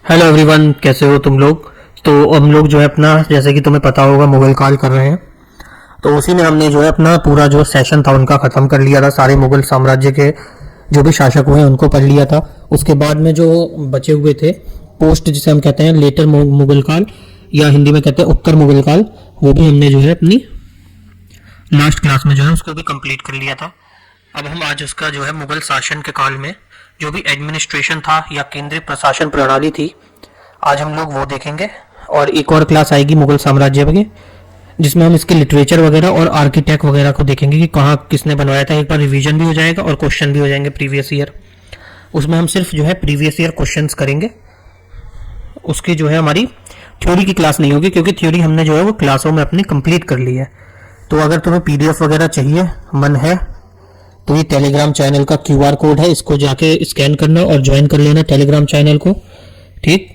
Hello everyone, कैसे हो तुम लोग। तो हम लोग जो है अपना, जैसे कि तुम्हें पता होगा, मुगल काल कर रहे हैं। तो उसी में हमने जो है अपना पूरा जो सेशन था उनका ख़त्म कर लिया था। सारे मुगल साम्राज्य के जो भी शासक हुए उनको पढ़ लिया था। उसके बाद में जो बचे हुए थे पोस्ट, जिसे हम कहते हैं लेटर मुगल काल, या हिंदी में कहते हैं उत्तर मुगल काल, वो भी हमने जो है अपनी लास्ट क्लास में जो है उसको भी कंप्लीट कर लिया था। अब हम आज उसका जो है मुगल शासन के काल में जो भी एडमिनिस्ट्रेशन था या केंद्रीय प्रशासन प्रणाली थी, आज हम लोग वो देखेंगे। और एक और क्लास आएगी मुगल साम्राज्य में, जिसमें हम इसके लिटरेचर वगैरह और आर्किटेक्ट वगैरह को देखेंगे कि कहाँ किसने बनवाया था। एक बार रिवीजन भी हो जाएगा और क्वेश्चन भी हो जाएंगे प्रीवियस ईयर। उसमें हम सिर्फ जो है प्रीवियस ईयर क्वेश्चंस करेंगे। उसकी जो है हमारी थ्योरी की क्लास नहीं होगी, क्योंकि थ्योरी हमने जो है वो क्लासों में अपनी कंप्लीट कर ली है। तो अगर तुम्हें पीडीएफ वगैरह चाहिए, मन है, तो ये टेलीग्राम चैनल का क्यूआर कोड है, इसको जाके स्कैन करना और ज्वाइन कर लेना टेलीग्राम चैनल को। ठीक,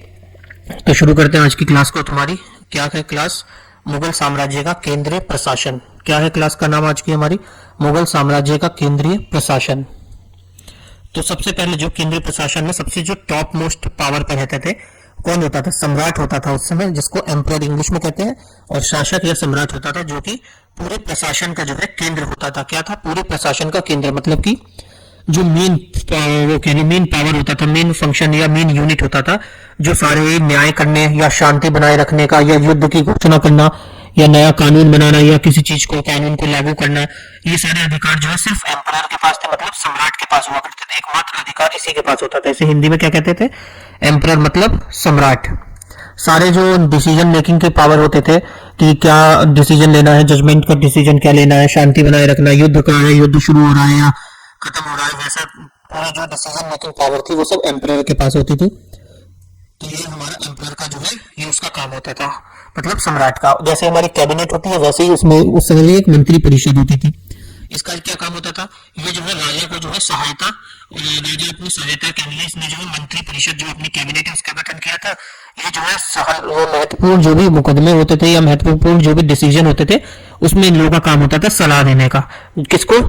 तो शुरू करते हैं आज की क्लास को। तुम्हारी क्या है क्लास? मुगल साम्राज्य का केंद्रीय प्रशासन। क्या है क्लास का नाम आज की हमारी? मुगल साम्राज्य का केंद्रीय प्रशासन। तो सबसे पहले जो केंद्रीय प्रशासन में सबसे जो टॉप मोस्ट पावर पर रहते थे, कौन होता था? सम्राट होता था उस समय, जिसको एम्परर इंग्लिश में कहते हैं। और शासक या सम्राट होता था, जो कि पूरे प्रशासन का जो है केंद्र होता था। क्या था? पूरे प्रशासन का केंद्र, मतलब कि जो मेन वो मेन पावर होता था, मेन फंक्शन या मेन यूनिट होता था, जो सारे न्याय करने या शांति बनाए रखने का या युद्ध की घोषणा करना या नया कानून बनाना या किसी चीज को कानून को लागू करना, ये सारे अधिकार जो है सिर्फ एम्परर के पास थे, मतलब सम्राट के पास हुआ करते थे। एकमात्र अधिकार इसी के पास होता था। इसे हिंदी में क्या कहते थे? एम्परर, मतलब सम्राट। सारे जो डिसीजन मेकिंग के पावर होते थे कि क्या डिसीजन लेना है, जजमेंट का डिसीजन क्या लेना है, शांति बनाए रखना, युद्ध कहाँ है, युद्ध शुरू हो रहा है या खत्म हो रहा है, वैसा पूरी जो डिसीजन मेकिंग पावर थी वो सब एम्परर के पास होती थी। तो ये हमारा एम्परर का जो है ये उसका काम होता था, मतलब सम्राट का। जैसे हमारी कैबिनेट होती है, वैसे ही उसमें उस समय एक मंत्री परिषद होती थी। इसका क्या काम होता था? ये जो है राजा को जो है सहायता, राजा अपनी सहायता के लिए इसने जो है मंत्री परिषद जो अपनी कैबिनेट है उसका गठन किया था। ये जो है वो महत्वपूर्ण जो भी मुकदमे होते थे या महत्वपूर्ण जो भी डिसीजन होते थे, उसमें इन लोगों का काम होता था सलाह देने का। किसको?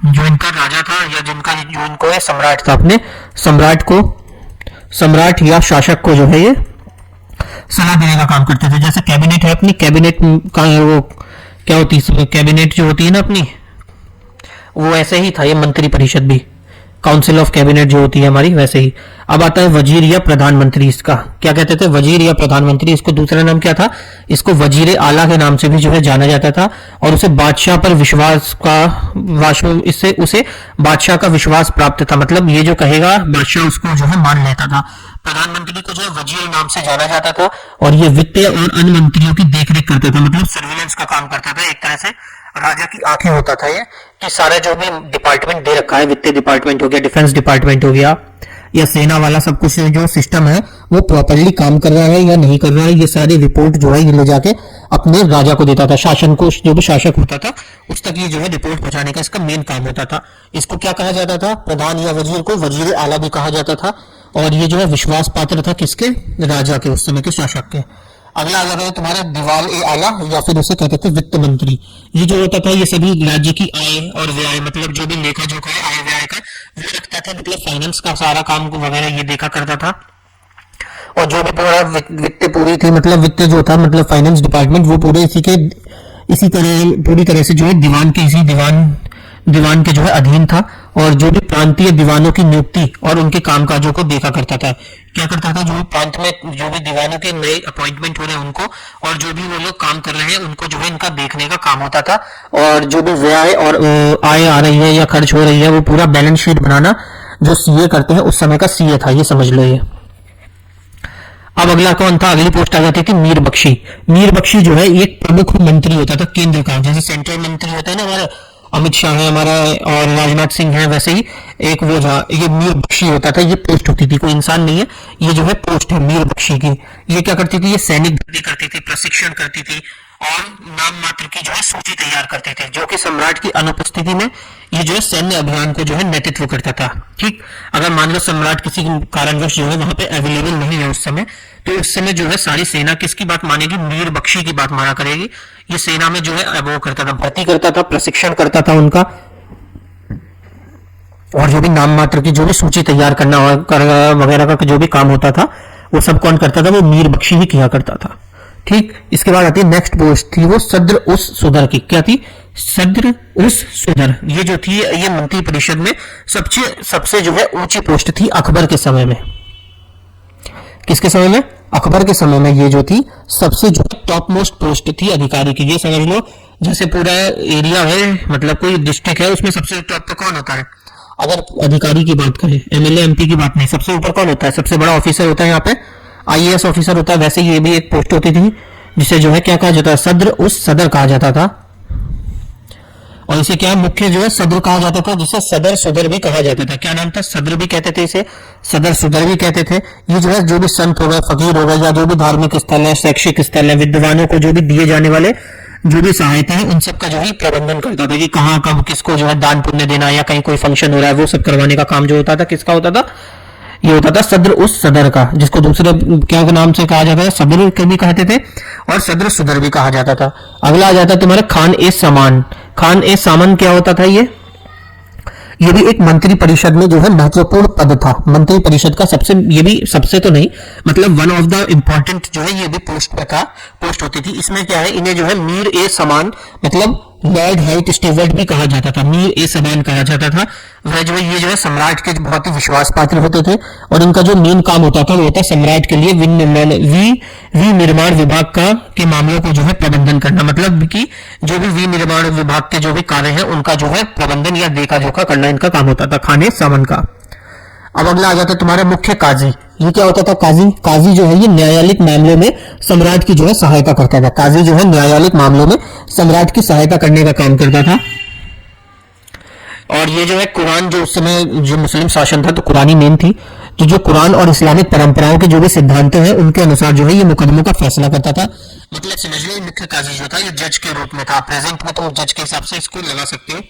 जो इनका राजा था या जिनका जो इनको है सम्राट था, अपने सम्राट को, सम्राट या शासक को जो है ये सलाह देने का काम करते थे। जैसे कैबिनेट है अपनी, कैबिनेट का वो क्या होती है, कैबिनेट जो होती है ना अपनी, वो ऐसे ही था ये मंत्री परिषद भी, काउंसिल ऑफ कैबिनेट जो होती है हमारी, वैसे ही। अब आता है वजीर या प्रधानमंत्री। इसका क्या कहते थे? वजीर या प्रधानमंत्री। इसको दूसरा नाम क्या था? इसको वजीर आला के नाम से भी जो है जाना जाता था। और उसे बादशाह पर विश्वास का इससे उसे बादशाह का विश्वास प्राप्त था, मतलब ये जो कहेगा बादशाह उसको जो है मान लेता था। प्रधानमंत्री को जो है वजीर नाम से जाना जाता था। और ये वित्तीय और अन्य मंत्रियों की देखरेख करता था, मतलब सर्विलेंस का काम करता था। एक तरह से राजा की आंखें होता था ये, कि सारा जो भी डिपार्टमेंट दे रखा है, वित्तीय डिपार्टमेंट हो गया, डिफेंस डिपार्टमेंट हो गया, या सेना वाला सब कुछ जो सिस्टम है वो प्रॉपरली काम कर रहा है या नहीं कर रहा है, ये सारी रिपोर्ट जो है ये ले जाके अपने राजा को देता था। शासन को, जो भी शासक होता था उस तक ये जो है रिपोर्ट पहुंचाने का इसका मेन काम होता था। इसको क्या कहा जाता था? प्रधान या वजीर को वजीर आला भी कहा जाता था। और ये जो है विश्वास पात्र था किसके? राजा के, उस समय के शासक के। अगला आ जाता है तुम्हारा दीवाल ए आला, या फिर उसे कहते थे वित्त मंत्री। ये जो होता था ये सभी राज्य की आय और व्यय, मतलब जो भी लेखा जोखा है आय व्यय का, वो रखता था, मतलब फाइनेंस का सारा काम वगैरह ये देखा करता था। और जो भी पूरा वित्त पूरी थी, मतलब वित्त जो था, मतलब फाइनेंस डिपार्टमेंट, वो पूरे इसी तरह पूरी तरह से जो है दीवान के जो है अधीन था। और जो भी प्रांतीय दीवानों की नियुक्ति और उनके कामकाजों को देखा करता था। क्या करता था? जो भी प्रांत में जो भी दीवानों के नए अपॉइंटमेंट हो रहे हैं उनको, और जो भी वो लोग काम कर रहे हैं उनको जो है इनका देखने का काम होता था। और जो भी व्यय और आय आ रही है या खर्च हो रही है, वो पूरा बैलेंस शीट बनाना जो सीए करते हैं, उस समय का सीए था, ये समझ लो ये। अब अगला कौन था? अगली पोस्ट आ जाती थी मीर बख्शी। मीर बख्शी जो है एक प्रमुख मंत्री होता था केंद्र का, जैसे सेंट्रल मंत्री होता है ना हमारा, अमित शाह है हमारा और राजनाथ सिंह है, वैसे ही एक वो था, ये मीर बख्शी होता था। ये पोस्ट होती थी, कोई इंसान नहीं है, ये जो है पोस्ट है मीर बख्शी की। ये क्या करती थी? ये सैनिक भर्ती करती थी, प्रशिक्षण करती थी और नाम मात्र की जो है सूची तैयार करते थे, जो कि सम्राट की अनुपस्थिति में ये जो है सैन्य अभियान को जो है नेतृत्व करता था। ठीक, अगर मान लो सम्राट किसी कारणवश जो है वहां पे अवेलेबल नहीं है उस समय, तो उस समय जो है सारी सेना किसकी बात मानेगी? मीर बख्शी की बात माना करेगी। ये सेना में जो है वो करता था, भर्ती करता था, प्रशिक्षण करता था उनका, और जो भी नाम मात्र की जो भी सूची तैयार करना वगैरह का जो भी काम होता था वो सब कौन करता था? वो मीर बख्शी ही किया करता था। ठीक, इसके बाद आती है नेक्स्ट पोस्ट थी वो सद्र उस सुधर की। क्या थी? सद्र उस सुधर। ये जो थी ये मंत्री परिषद में सबसे जो है ऊंची पोस्ट थी अकबर के समय में। किसके समय में? अकबर के समय में ये जो थी सबसे जो टॉप मोस्ट पोस्ट थी अधिकारी की। ये समझ लो जैसे पूरा एरिया है, मतलब कोई डिस्ट्रिक्ट है, उसमें सबसे टॉप पे कौन होता है? अगर अधिकारी की बात करें, एमएलए एमपी की बात नहीं, सबसे ऊपर कौन होता है? सबसे बड़ा ऑफिसर होता है यहाँ पे आईएएस ऑफिसर होता है। वैसे ये भी एक पोस्ट होती थी जिसे जो है क्या कहा जाता है? सद्र उस सदर कहा जाता था। और इसे क्या मुख्य जो है सदर कहा जाता था, जिसे सदर सुधर भी कहा जाता था। क्या नाम था? सदर भी कहते थे इसे, सदर सुधर भी कहते थे। ये जो है जो भी संत हो गए, फकीर हो गए, या जो भी धार्मिक स्थल है, शैक्षिक स्थल है, विद्वानों को जो भी दिए जाने वाले जो भी सहायता है, उन सब का जो है प्रबंधन करता था कि कहाँ कब किसको जो है दान पुण्य देना, या कहीं कोई फंक्शन हो रहा है वो सब करवाने का काम जो होता था किसका होता था? ये होता था सदर उस सदर का, जिसको दूसरे क्या नाम से कहा जाता है? सदर भी कहते थे और सदर सुधर भी कहा जाता था। अगला आ जाता है तुम्हारा खान ए सामान। खान ए सामान क्या होता था? ये भी एक मंत्री परिषद में जो है महत्वपूर्ण पद था। मंत्री परिषद का सबसे, ये भी सबसे तो नहीं, मतलब वन ऑफ द इंपॉर्टेंट जो है ये भी पोस्ट होती थी। इसमें क्या है, इन्हें जो है मीर ए समान, मतलब लॉर्ड हाइट स्टीवर्ट भी कहा जाता था, मीर ए समान कहा जाता था। वह जो है ये जो है सम्राट के बहुत ही विश्वास पात्र होते थे और इनका जो मेन काम होता था वो होता सम्राट के लिए विनिर्माण विभाग का के मामलों को जो है प्रबंधन करना, मतलब कि जो भी विनिर्माण विभाग के जो भी कार्य है उनका जो है प्रबंधन या देखा जोखा करना इनका काम होता था, खाने सामन का। अब अगला आ जाता है तुम्हारा मुख्य काजी। ये क्या होता था? काजी जो है ये न्यायालयिक मामलों में सम्राट की जो है सहायता करता था। काजी जो है न्यायालयिक मामलों में सम्राट की सहायता करने का काम करता था। और ये जो है कुरान, जो उस समय जो मुस्लिम शासन था तो कुरानी मेन थी, तो जो कुरान और इस्लामिक परंपराओं के जो भी सिद्धांत हैं उनके अनुसार जो है ये मुकदमों का फैसला करता था। मतलब समझ लो मुख्य काजी जो था ये जज के रूप में था। प्रेजेंट में तो जज के हिसाब से इसको लगा सकते हो,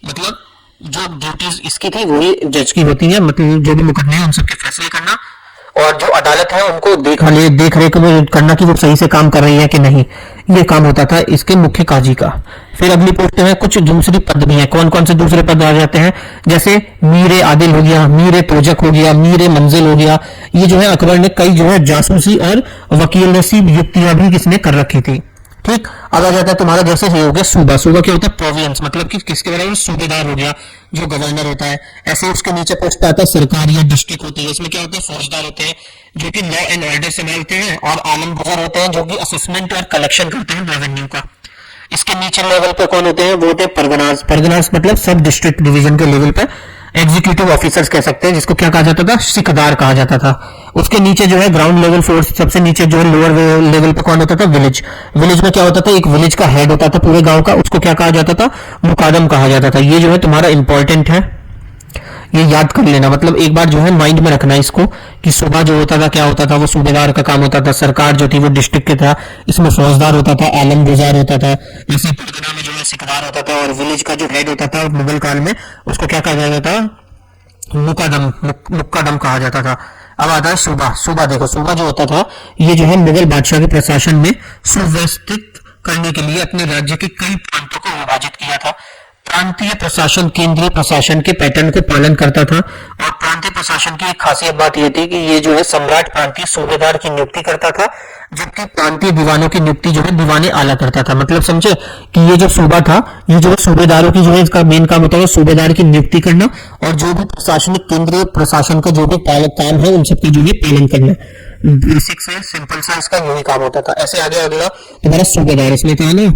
मतलब जो ड्यूटीज इसकी थी वही जज की होती है, मतलब जो भी मुकदमे हैं उन सबके फैसले करना, और जो अदालत है उनको देख रेख करना कि वो सही से काम कर रही है कि नहीं, ये काम होता था इसके मुख्य काजी का। फिर अगली पोस्ट में कुछ दूसरी पद भी है। कौन कौन से दूसरे पद आ जाते हैं? जैसे मीर आदिल हो गया, मीर तोजक हो गया, मीर मंजिल हो गया। ये जो है अकबर ने कई जो है जासूसी और वकील नसीब युक्तियां भी किसने कर रखी थी। ठीक, अब आ जाता है तुम्हारा जैसे हो गया सूबा। सूबा क्या होता है? प्रोविंस, मतलब कि किसके बराबर? सूबेदार हो गया, जो गवर्नर होता है। ऐसे उसके नीचे पोस्ट पे आता है सरकार या डिस्ट्रिक्ट होती है। इसमें क्या होते हैं? फौजदार होते हैं जो कि लॉ एंड ऑर्डर संभालते हैं, और आलम बजार होते हैं जो कि असेसमेंट और कलेक्शन करते हैं रेवेन्यू का। इसके नीचे लेवल पे कौन होते हैं? वो होते हैं परगनास। परगनास मतलब सब डिस्ट्रिक्ट डिवीजन के लेवल पे एग्जीक्यूटिव ऑफिसर्स कह सकते हैं, जिसको क्या कहा जाता था? सिकदार कहा जाता था। उसके नीचे जो है ग्राउंड लेवल फोर्स, सबसे नीचे जो है लोअर लेवल पे कौन होता था? विलेज। विलेज में क्या होता था? एक विलेज का हेड होता था पूरे गांव का, उसको क्या कहा जाता था? मुकादम कहा जाता था। ये जो है तुम्हारा इंपॉर्टेंट है, ये याद कर लेना, मतलब एक बार जो है माइंड में रखना इसको कि सूबा जो होता था क्या होता था? वो सूबेदार का काम होता था। सरकार जो थी वो डिस्ट्रिक्ट के था, इसमें फौजदार होता था, आलम गुजार होता था, जैसे परगना में जो है सिकदार होता था, और विलेज का जो हेड होता था मुगल काल में उसको क्या कहा जाता था? मुक्कादम कहा जाता था। अब आता है सूबा। सूबा देखो, सूबा जो होता था ये जो है मुगल बादशाह के प्रशासन में सुव्यवस्थित करने के लिए अपने राज्य के कई प्रांतों को विभाजित किया था। प्रांतीय प्रशासन केंद्रीय प्रशासन के पैटर्न को पालन करता था, और प्रांतीय प्रशासन की एक खासियत बात यह थी कि ये जो है सम्राट प्रांतीय सूबेदार की नियुक्ति करता था, जबकि प्रांतीय दीवानों की नियुक्ति जो है दीवाने आला करता था। मतलब समझे कि ये जो सूबा था, ये जो है सूबेदारों की जो है इसका मेन काम होता है सूबेदार की नियुक्ति करना, और जो भी प्रशासनिक केंद्रीय प्रशासन का जो भी काम है उन सबका जो है पालन करना। बेसिक से सिंपल सा इसका यही काम होता था। ऐसे आगे अगला तुम्हारा सूबेदार, इसमें क्या है ना,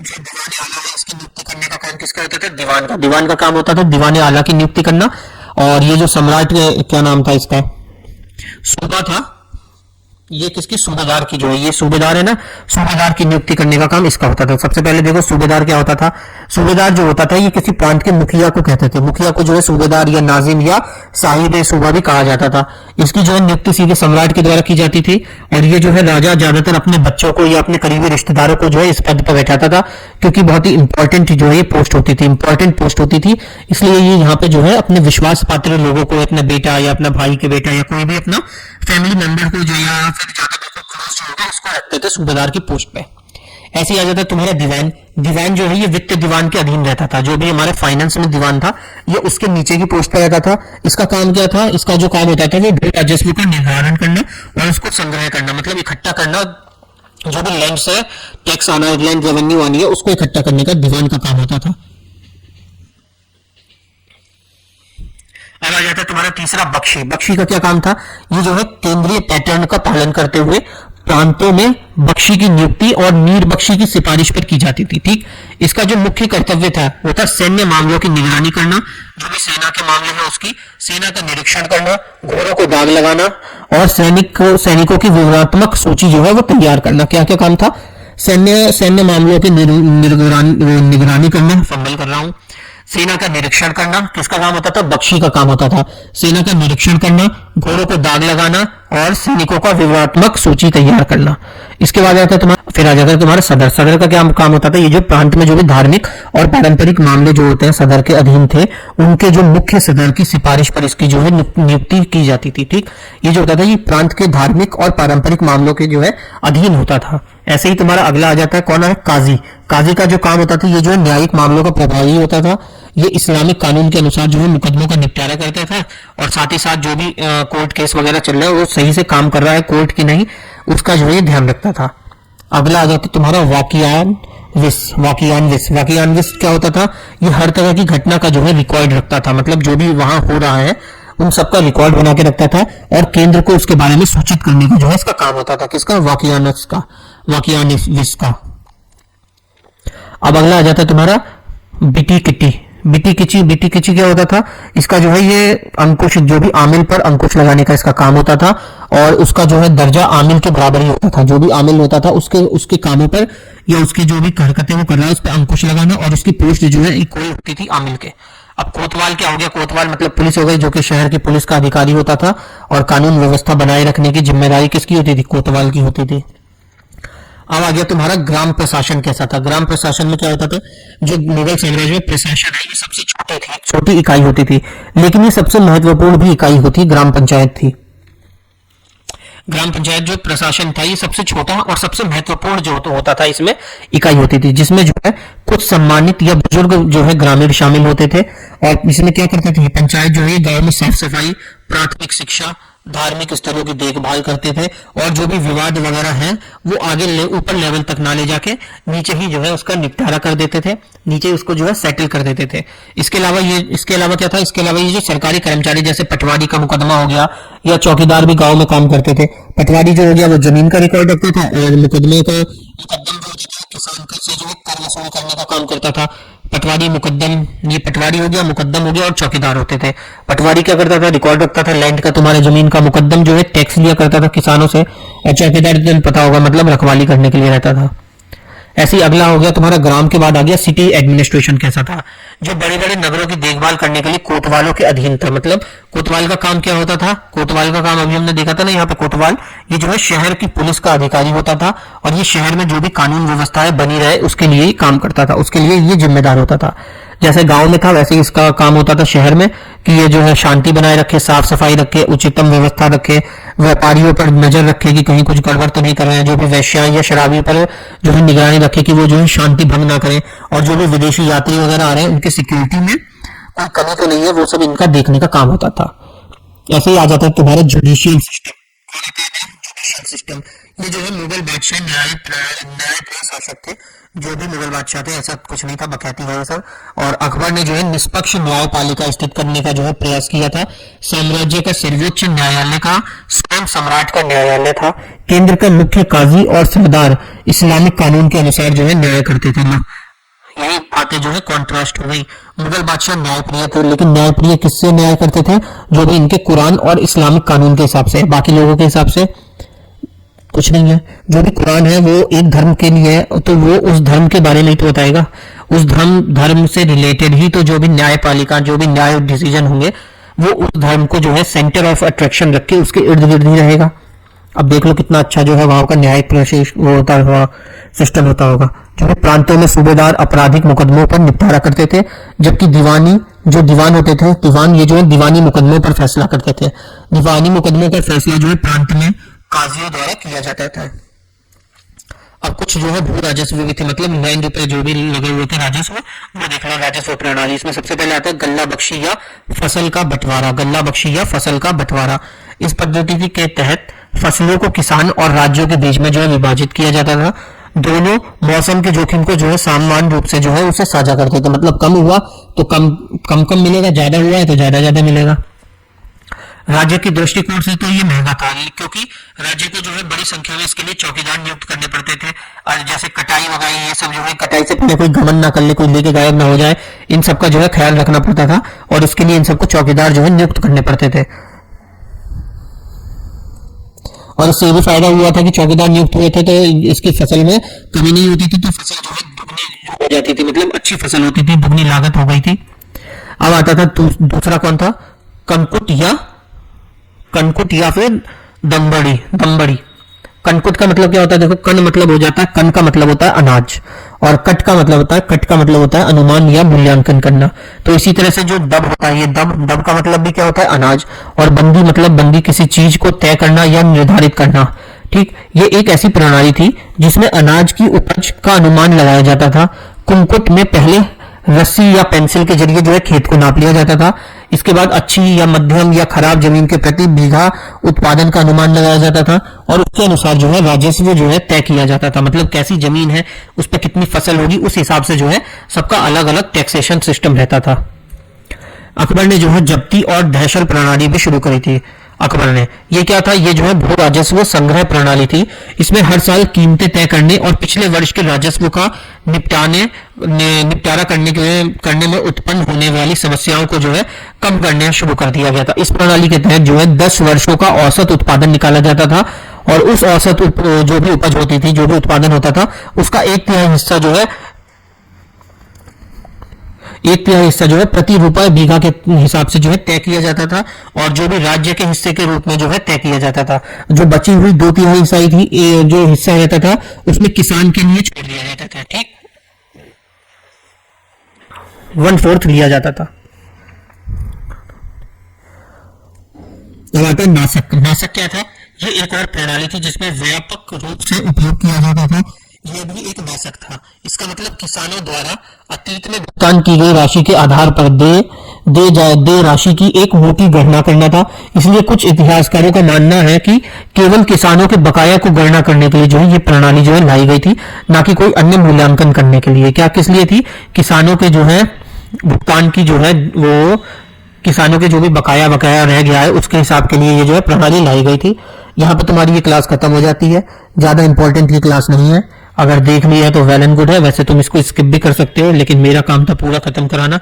जो दीवाने आला है इसकी नियुक्ति करने का काम किसका होता था? दीवान का। दीवान का काम होता था दीवाने आला की नियुक्ति करना। और ये जो सम्राट क्या नाम था इसका? सूबा था। ये किसकी? सूबेदार की जो है, ये सूबेदार है ना, सूबेदार की नियुक्ति करने का काम इसका होता था। सबसे पहले देखो सूबेदार क्या होता था? सूबेदार जो होता था ये किसी प्रांत के मुखिया को कहते थे। मुखिया को जो है सूबेदार या नाजिम या साहिब सूबा भी कहा जाता था। इसकी जो है नियुक्ति सीधे सम्राट के द्वारा की जाती थी, और ये जो है राजा ज्यादातर अपने बच्चों को या अपने करीबी रिश्तेदारों को जो है इस पद पर बैठाता था, क्योंकि बहुत ही इंपॉर्टेंट जो है ये पोस्ट होती थी, इंपॉर्टेंट पोस्ट होती थी। इसलिए ये यहाँ पे जो है अपने विश्वास पात्र लोगों को, अपना बेटा या अपना भाई के बेटा या कोई भी अपना फैमिली मेंबर को जो, या फिर ज्यादा क्लोज जो होगा उसको रखते थे सूबेदार की पोस्ट पे। ऐसे ही आ जाता है तुम्हारा दीवान। दीवान जो है ये वित्त दीवान के अधीन रहता था, जो भी हमारे फाइनेंस में दीवान था ये उसके नीचे की पोस्ट पर रहता था। इसका काम क्या था, इसका जो काम होता था वो भू राजस्व का निर्धारण करना और उसको संग्रह करना, मतलब इकट्ठा करना, जो भी लैंड से टैक्स आना है, लैंड रेवेन्यू आनी है, उसको इकट्ठा करने का दीवान का काम होता था। अब आ जाता है तुम्हारा तीसरा बख्शी। बख्शी का क्या काम था, ये जो है केंद्रीय पैटर्न का पालन करते हुए प्रांतों में बख्शी की नियुक्ति और नीर बख्शी की सिफारिश पर की जाती थी। ठीक, इसका जो मुख्य कर्तव्य था वो था सैन्य मामलों की निगरानी करना, जो भी सेना के मामले हैं उसकी सेना का निरीक्षण करना, घोड़ों को दाग लगाना और सैनिकों की विवरणात्मक सूची जो है वो तैयार करना। क्या क्या काम था, सैन्य मामलों की निगरानी करना, फंबल कर रहा हूं, सेना का निरीक्षण करना, किसका काम होता था, बख्शी का काम होता था, सेना का निरीक्षण करना, घोड़ों को दाग लगाना और सैनिकों का विवरणात्मक सूची तैयार करना। इसके बाद आता है तुम्हारा, फिर आ जाता है तुम्हारा सदर। सदर का क्या काम होता था, ये जो प्रांत में जो भी धार्मिक और पारंपरिक मामले जो होते हैं सदर के अधीन थे, उनके जो मुख्य सदर की सिफारिश पर इसकी जो है नियुक्ति की जाती थी। ठीक, ये जो होता था ये प्रांत के धार्मिक और पारंपरिक मामलों के जो है अधीन होता था। ऐसे ही तुम्हारा अगला आ जाता है कौन है, काजी। काजी का जो काम होता था ये जो है न्यायिक मामलों का प्रभावी होता था। ये इस्लामिक कानून के अनुसार जो है मुकदमों का निपटारा करता था और साथ ही साथ जो भी कोर्ट केस वगैरह चल रहा है वो सही से काम कर रहा है कोर्ट की नहीं, उसका जो है ध्यान रखता था। अगला आ जाता है तुम्हारा वाकियान विस क्या होता था, ये हर तरह की घटना का जो है रिकॉर्ड रखता था, मतलब जो भी वहां हो रहा है उन सबका रिकॉर्ड बना के रखता था और केंद्र को उसके बारे में सूचित करने का जो है इसका काम होता था। किसका, वाकियानिस का। अब अगला आ जाता है तुम्हारा बिटी किची क्या होता था, इसका जो है ये अंकुश, जो भी आमिल पर अंकुश लगाने का इसका काम होता था और उसका जो है दर्जा आमिल के बराबर ही होता था। जो भी आमिल होता था उसके कामों पर या उसकी जो भी हरकतें वो कर रहा है उस पर अंकुश लगाना और उसकी पोस्ट जो है इक्वल होती थी आमिल के। अब कोतवाल क्या हो गया, कोतवाल मतलब पुलिस हो गई, जो कि शहर की पुलिस का अधिकारी होता था और कानून व्यवस्था बनाए रखने की जिम्मेदारी किसकी होती थी, कोतवाल की होती थी। अब आ गया तुम्हारा ग्राम प्रशासन कैसा था। ग्राम प्रशासन में क्या होता था, जो मुगल साम्राज्य में प्रशासन है ये सबसे छोटी इकाई होती थी, लेकिन ये सबसे महत्वपूर्ण भी इकाई होती ग्राम पंचायत थी। ग्राम पंचायत जो प्रशासन था ये सबसे छोटा और सबसे महत्वपूर्ण जो होता था, इसमें इकाई होती थी, जिसमें जो है कुछ सम्मानित या बुजुर्ग जो है ग्रामीण शामिल होते थे। और इसमें क्या करते थे, पंचायत जो है गांव में साफ सफाई, प्राथमिक शिक्षा, धार्मिक स्थलों की देखभाल करते थे और जो भी विवाद वगैरह है वो आगे ऊपर लेवल तक ना ले जाके नीचे ही जो है उसका निपटारा कर देते थे, नीचे उसको जो है सेटल कर देते थे। इसके अलावा क्या था, इसके अलावा ये जो सरकारी कर्मचारी जैसे पटवारी का मुकदमा हो गया या चौकीदार भी गांव में काम करते थे। पटवारी जो हो गया वो जमीन का रिकॉर्ड रखता था और मुकदमे का किसान से जो कर वसूल करने का काम करता था। पटवारी मुकद्दम, ये पटवारी हो गया, मुकद्दम हो गया और चौकीदार होते थे। पटवारी क्या करता था, रिकॉर्ड रखता था लैंड का, तुम्हारे जमीन का। मुकद्दम जो है टैक्स लिया करता था किसानों से और चौकीदार पता होगा मतलब रखवाली करने के लिए रहता था। ऐसे ही अगला हो गया तुम्हारा ग्राम के बाद आ गया सिटी एडमिनिस्ट्रेशन कैसा था, जो बड़े बड़े नगरों की देखभाल करने के लिए कोतवालों के अधीन था। मतलब कोतवाल का काम क्या होता था, कोतवाल का काम अभी हमने देखा था ना यहाँ पे, कोतवाल ये जो है शहर की पुलिस का अधिकारी होता था और ये शहर में जो भी कानून व्यवस्थाएं बनी रहे उसके लिए ही काम करता था, उसके लिए ये जिम्मेदार होता था। जैसे गांव में था वैसे ही इसका काम होता था शहर में कि ये जो है शांति बनाए रखे, साफ सफाई रखे, उचितम व्यवस्था रखे, व्यापारियों पर नजर रखे कि कहीं कुछ गड़बड़ तो नहीं कर रहे हैं, जो भी वेश्या या शराबी पर जो है निगरानी रखे कि वो जो है शांति भंग ना करें, और जो भी विदेशी यात्री वगैरह आ रहे हैं उनकी सिक्योरिटी में कोई कमी तो नहीं है, वो सब इनका देखने का काम होता था। ऐसे ही आ जाता है तुम्हारा जुडिशियल सिस्टम। ये जो है मुगल बादशाह न्याय शासक थे, जो भी मुगल बादशाह थे, ऐसा कुछ नहीं था बकैती वगैरह सब। और अकबर ने जो है निष्पक्ष न्यायपालिका स्थित करने का जो है प्रयास किया था। साम्राज्य का सर्वोच्च न्यायालय का स्वयं सम्राट का न्यायालय था। केंद्र का मुख्य काजी और सरदार इस्लामिक कानून के अनुसार जो है न्याय करते थे ना। यही बातें जो है कॉन्ट्रास्ट हो गई। मुगल बादशाह न्यायप्रिय थे, लेकिन न्यायप्रिय किससे न्याय करते थे, जो भी इनके कुरान और इस्लामिक कानून के हिसाब से, बाकी लोगों के हिसाब से कुछ नहीं है। जो भी कुरान है वो एक धर्म के लिए है, तो वो उस धर्म के बारे में ही तो बताएगा, उस धर्म से रिलेटेड ही तो जो भी न्यायपालिका, जो भी न्याय डिसीजन होंगे वो उस धर्म को जो है सेंटर ऑफ अट्रैक्शन रख के उसके इर्द गिर्द ही रहेगा। अब देख लो कितना अच्छा जो है वहां का न्यायिक सिस्टम होता होगा। जो है प्रांतों में सूबेदार आपराधिक मुकदमों पर निपटारा करते थे, जबकि दीवान होते थे, दीवान ये जो है दीवानी मुकदमों पर फैसला करते थे। दीवानी मुकदमों का फैसला जो है प्रांत में काजियों द्वारा किया जाता था। अब कुछ जो है भू राजस्व भी थे, मतलब 9 रुपए जो भी लगे हुए थे राजस्व, वो देख लो राजस्व प्रणाली। इसमें सबसे पहले आता है गल्ला बख्शी या फसल का बंटवारा। गल्ला बख्शी या फसल का बंटवारा, इस पद्धति के तहत फसलों को किसान और राज्यों के बीच में जो है विभाजित किया जाता था। दोनों मौसम के जोखिम को जो है समान रूप से जो है उसे साझा करते थे, मतलब कम हुआ तो कम मिलेगा, ज्यादा हुआ है तो ज्यादा मिलेगा। राज्य की दृष्टिकोण से तो ये महंगा था, क्योंकि राज्य को जो है बड़ी संख्या में इसके लिए चौकीदार नियुक्त करने पड़ते थे। और जैसे कटाई वगाई ये सब जो है, कटाई से पहले कोई गमन ना कर ले, कोई लेके गायब ना हो जाए, इन सब का जो है ख्याल रखना पड़ता था, और उसके लिए इन सबको चौकीदार जो है नियुक्त करने पड़ते थे। और इससे भी फायदा हुआ था कि चौकीदार नियुक्त हुए थे तो इसकी फसल में कमी नहीं होती थी, तो फसल जो है दुगनी हो जाती थी, मतलब अच्छी फसल होती थी, दुगनी लागत हो गई थी। अब आता था दूसरा कौन था, कनकुट या फिर दम्बड़ी। कनकुट का मतलब क्या होता है, देखो कन मतलब हो जाता है, कन का मतलब होता है अनाज, और कट का मतलब होता है अनुमान या मूल्यांकन करना। तो इसी तरह से जो दब होता है, ये दब का मतलब भी क्या होता है, अनाज, और बंदी मतलब बंदी किसी चीज को तय करना या निर्धारित करना। ठीक, ये एक ऐसी प्रणाली थी जिसमें अनाज की उपज का अनुमान लगाया जाता था। कुंकुट में पहले रस्सी या पेंसिल के जरिए जो है खेत को नाप लिया जाता था। इसके बाद अच्छी या मध्यम या खराब जमीन के प्रति बीघा उत्पादन का अनुमान लगाया जाता था, और उसके अनुसार जो है राजस्व जो है तय किया जाता था, मतलब कैसी जमीन है उस पर कितनी फसल होगी, उस हिसाब से जो है सबका अलग अलग टैक्सेशन सिस्टम रहता था। अकबर ने जो है जब्ती और दहशत प्रणाली भी शुरू करी थी। अकबर ने, ये क्या था, ये जो है भू राजस्व संग्रह प्रणाली थी। इसमें हर साल कीमतें तय करने और पिछले वर्ष के राजस्व का निपटारा करने में उत्पन्न होने वाली समस्याओं को जो है कम करने शुरू कर दिया गया था। इस प्रणाली के तहत जो है 10 वर्षों का औसत उत्पादन निकाला जाता था, और उस औसत जो भी उपज होती थी, जो भी उत्पादन होता था, उसका 1/3 हिस्सा जो है प्रति रुपए बीघा के हिसाब से जो है तय किया जाता था, और जो भी राज्य के हिस्से के रूप में जो है तय किया जाता था। जो बची हुई 2/3 हिस्सा थी, जो हिस्सा रहता था उसमें किसान के लिए छोड़ दिया जाता था। ठीक, 1/4 लिया जाता था। अब आता है नासक। नासक क्या था, ये एक और प्रणाली थी जिसमें व्यापक रूप से उपयोग किया जाता था। यह भी एक नासक था। इसका मतलब किसानों द्वारा अतीत में भुगतान की गई राशि के आधार पर दे राशि की एक मोटी गणना करना था। इसलिए कुछ इतिहासकारों का मानना है कि केवल किसानों के बकाया को गणना करने के लिए जो है ये प्रणाली जो है लाई गई थी, ना कि कोई अन्य मूल्यांकन करने के लिए। क्या किस लिए थी, किसानों के जो है भुगतान की जो है वो किसानों के जो भी बकाया रह गया है उसके हिसाब के लिए ये जो है प्रणाली लाई गई थी। यहाँ पर तुम्हारी ये क्लास खत्म हो जाती है, ज्यादा इंपॉर्टेंट ये क्लास नहीं है। अगर देख लिया है तो वेल एंड गुड है, वैसे तुम इसको स्किप भी कर सकते हो, लेकिन मेरा काम था पूरा खत्म कराना,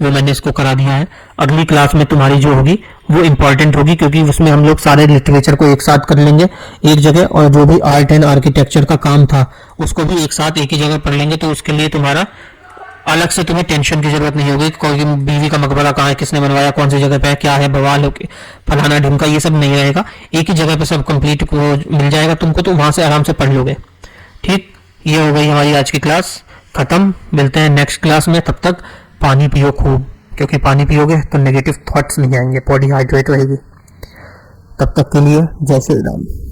वो मैंने इसको करा दिया है। अगली क्लास में तुम्हारी जो होगी वो इंपॉर्टेंट होगी, क्योंकि उसमें हम लोग सारे लिटरेचर को एक साथ कर लेंगे एक जगह, और जो भी आर्ट एंड आर्किटेक्चर का काम था उसको भी एक साथ एक ही जगह पढ़ लेंगे। तो उसके लिए तुम्हारा अलग से तुम्हें टेंशन की जरूरत नहीं होगी, कोई बीवी का मकबरा कहाँ है, किसने बनवाया, कौन सी जगह पे है, क्या है, बवाल हो फलाना ढिमका, ये सब नहीं रहेगा। एक ही जगह पे सब कंप्लीट मिल जाएगा तुमको, तो वहां से आराम से पढ़ लोगे। ठीक, ये हो गई हमारी आज की क्लास खत्म। मिलते हैं नेक्स्ट क्लास में, तब तक पानी पियो खूब, क्योंकि पानी पियोगे तो नेगेटिव थॉट्स नहीं आएंगे, बॉडी हाइड्रेट रहेगी। तब तक के लिए जय श्री राम।